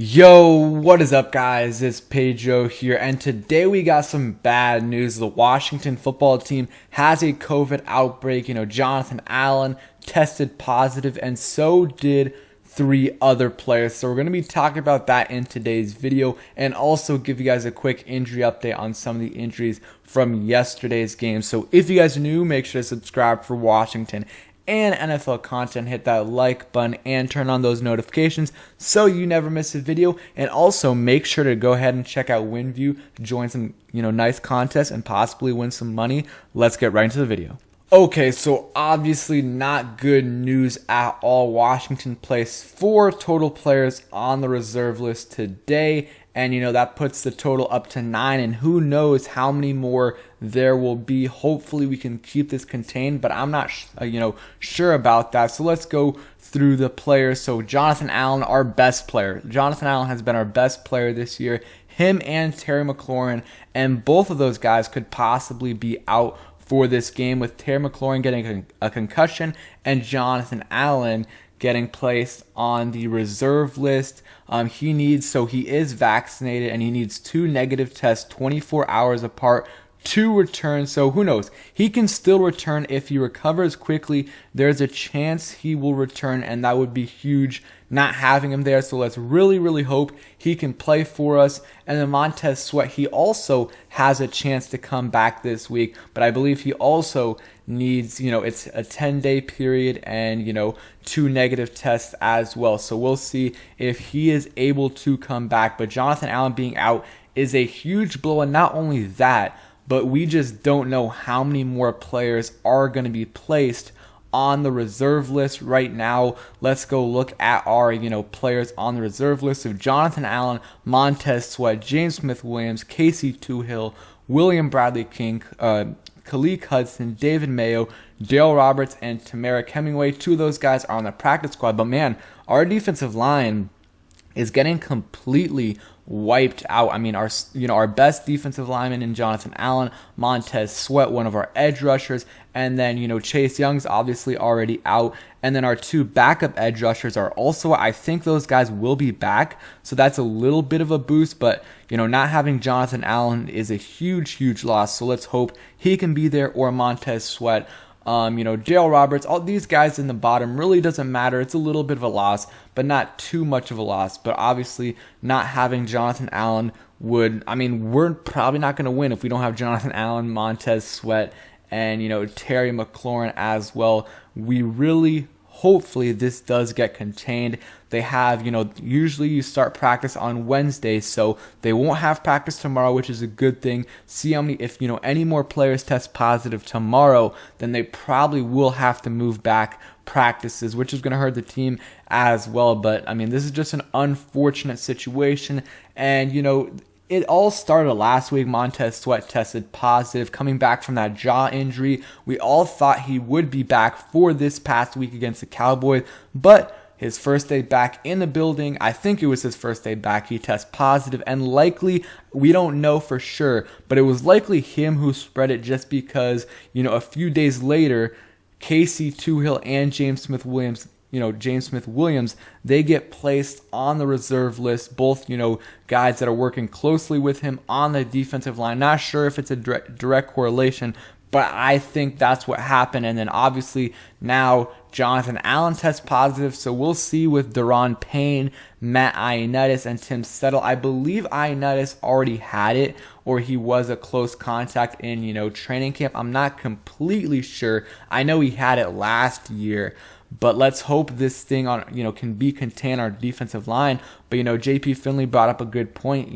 Yo, what is up, guys? It's Pedro here, and today we got some bad news. The Washington football team has a COVID outbreak. Jonathan Allen tested positive, and so did 3 other players. So we're going to be talking about that in today's video, and also give you guys a quick injury update on some of the injuries from yesterday's game. So if you guys are new, make sure to subscribe for Washington and NFL content. Hit that like button and turn on those notifications so you never miss a video. And also make sure to go ahead and check out WinView, join some nice contests, and possibly win some money. Let's get right into the video. Okay, so obviously not good news at all. Washington placed 4 total players on the reserve list today, and that puts the total up to 9, and who knows how many more there will be. Hopefully we can keep this contained, but I'm not sure about that. So let's go through the players. So Jonathan Allen, our best player. Jonathan Allen has been our best player this year. Him and Terry McLaurin, and both of those guys could possibly be out for this game, with Terry McLaurin getting a concussion and Jonathan Allen getting placed on the reserve list. He is vaccinated, and he needs 2 negative tests 24 hours apart to return. So who knows? He can still return if he recovers quickly. There's a chance he will return, and that would be huge not having him there. So let's really hope he can play for us. And then Montez Sweat, he also has a chance to come back this week, but I believe he also needs, it's a 10-day period and, 2 negative tests as well. So we'll see if he is able to come back. But Jonathan Allen being out is a huge blow, and not only that, but we just don't know how many more players are going to be placed on the reserve list right now. Let's go look at our, players on the reserve list. So Jonathan Allen, Montez Sweat, James Smith-Williams, Casey Tuhill, William Bradley King, Khaleke Hudson, David Mayo, Dale Roberts, and Tamarick Hemingway. 2 of those guys are on the practice squad. But man, our defensive line is getting completely wiped out. I mean, our best defensive lineman in Jonathan Allen, Montez Sweat, one of our edge rushers, and then Chase Young's obviously already out, and then our 2 backup edge rushers are also, I think those guys will be back, so that's a little bit of a boost. But not having Jonathan Allen is a huge loss. So let's hope he can be there, or Montez Sweat. Dale Roberts, all these guys in the bottom really doesn't matter. It's a little bit of a loss, but not too much of a loss. But obviously, not having Jonathan Allen we're probably not going to win if we don't have Jonathan Allen, Montez Sweat, and, Terry McLaurin as well. Hopefully this does get contained. They have, usually you start practice on Wednesday, so they won't have practice tomorrow, which is a good thing. See how many, if, any more players test positive tomorrow, then they probably will have to move back practices, which is going to hurt the team as well. But, this is just an unfortunate situation, and, it all started last week. Montez Sweat tested positive, coming back from that jaw injury. We all thought he would be back for this past week against the Cowboys, but his first day back in the building, I think it was his first day back, he tested positive, and likely, we don't know for sure, but it was likely him who spread it, just because, a few days later, Casey Tuhill and James Smith-Williams, they get placed on the reserve list. Both, guys that are working closely with him on the defensive line. Not sure if it's a direct correlation, but I think that's what happened. And then obviously now Jonathan Allen tests positive, so we'll see with Daron Payne, Matt Ioannidis, and Tim Settle. I believe Ioannidis already had it, or he was a close contact in, training camp. I'm not completely sure. I know he had it last year. But let's hope this thing can be contained our defensive line. But JP Finley brought up a good point.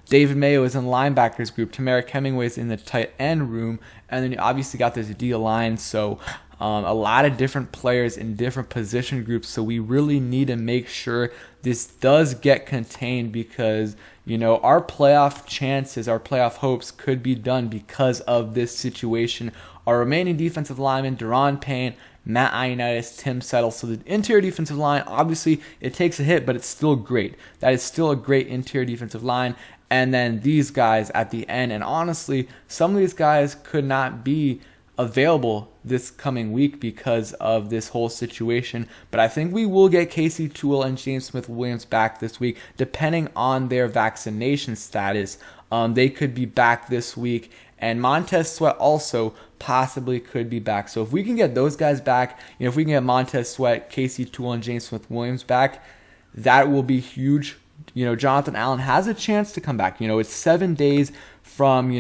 David Mayo is in linebackers group, Tamarick Hemingway is in the tight end room, and then you obviously got this D line. So a lot of different players in different position groups. So we really need to make sure this does get contained, because our playoff chances, our playoff hopes could be done because of this situation. Our remaining defensive linemen, Daron Payne, Matt Ioannidis, Tim Settle. So the interior defensive line, obviously, it takes a hit, but it's still great. That is still a great interior defensive line. And then these guys at the end. And honestly, some of these guys could not be available this coming week because of this whole situation. But I think we will get Casey Toole and James Smith-Williams back this week, depending on their vaccination status. They could be back this week, and Montez Sweat also possibly could be back. So if we can get those guys back, if we can get Montez Sweat, Casey Toole, and James Smith-Williams back, that will be huge. Jonathan Allen has a chance to come back. It's 7 days from,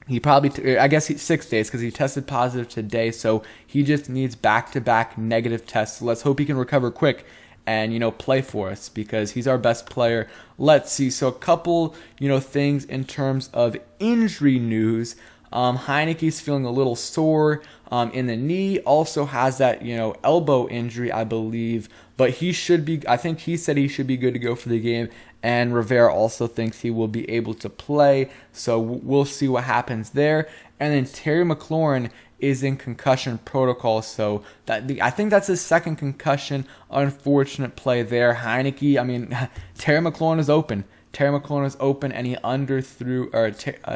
he probably, I guess 6 days because he tested positive today. So he just needs back-to-back negative tests. So let's hope he can recover quick and, play for us because he's our best player. Let's see. So a couple, things in terms of injury news. Heineke's feeling a little sore in the knee. Also has that, elbow injury, I believe. But he should be, I think he said he should be good to go for the game. And Rivera also thinks he will be able to play. So we'll see what happens there. And then Terry McLaurin is in concussion protocol. So I think that's his second concussion. Unfortunate play there. Heinicke, Terry McLaurin is open. Terry McLaurin is open, and he underthrew,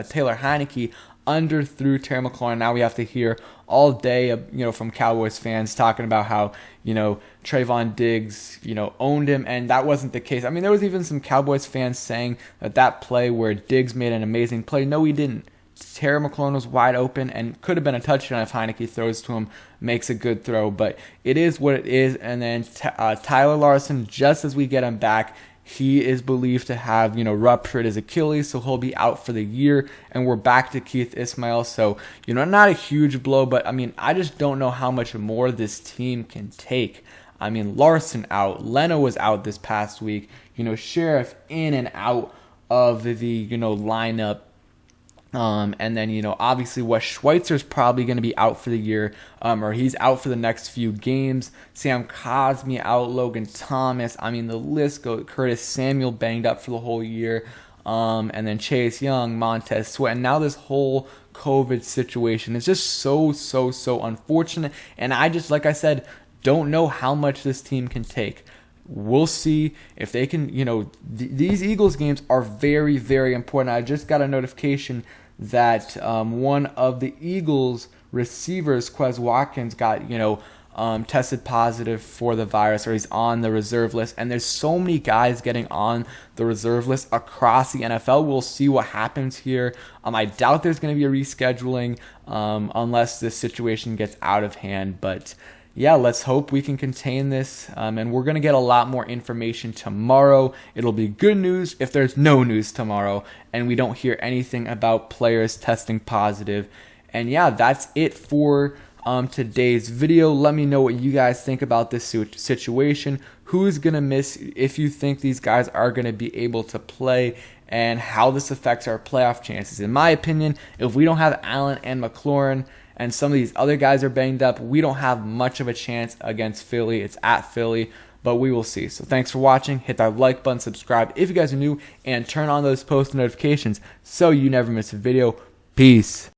Taylor Heinicke underthrew Terry McLaurin. Now we have to hear all day, from Cowboys fans talking about how, Trayvon Diggs, owned him, and that wasn't the case. There was even some Cowboys fans saying that play where Diggs made an amazing play. No, he didn't. Terry McLaurin was wide open and could have been a touchdown if Heinicke throws to him, makes a good throw, but it is what it is. And then Tyler Larson, just as we get him back, he is believed to have, ruptured his Achilles, so he'll be out for the year. And we're back to Keith Ismail. So, not a huge blow, but I just don't know how much more this team can take. Larson out. Leno was out this past week. Sheriff in and out of the, lineup. And then, obviously Wes Schweitzer's probably going to be out for the year, or he's out for the next few games. Sam Cosmi out, Logan Thomas. The list goes. Curtis Samuel banged up for the whole year. And then Chase Young, Montez Sweat. And now this whole COVID situation is just so unfortunate. And I just, like I said, don't know how much this team can take. We'll see if they can, these Eagles games are very, very important. I just got a notification that one of the Eagles receivers, Quez Watkins, got, tested positive for the virus, or he's on the reserve list. And there's so many guys getting on the reserve list across the NFL. We'll see what happens here. I doubt there's going to be a rescheduling unless this situation gets out of hand. But yeah, let's hope we can contain this, and we're going to get a lot more information tomorrow. It'll be good news if there's no news tomorrow and we don't hear anything about players testing positive. And yeah, that's it for today's video. Let me know what you guys think about this situation. Who's going to miss, if you think these guys are going to be able to play, and how this affects our playoff chances. In my opinion, if we don't have Allen and McLaurin, and some of these other guys are banged up, we don't have much of a chance against Philly. It's at Philly, but we will see. So thanks for watching. Hit that like button, subscribe if you guys are new, and turn on those post notifications so you never miss a video. Peace.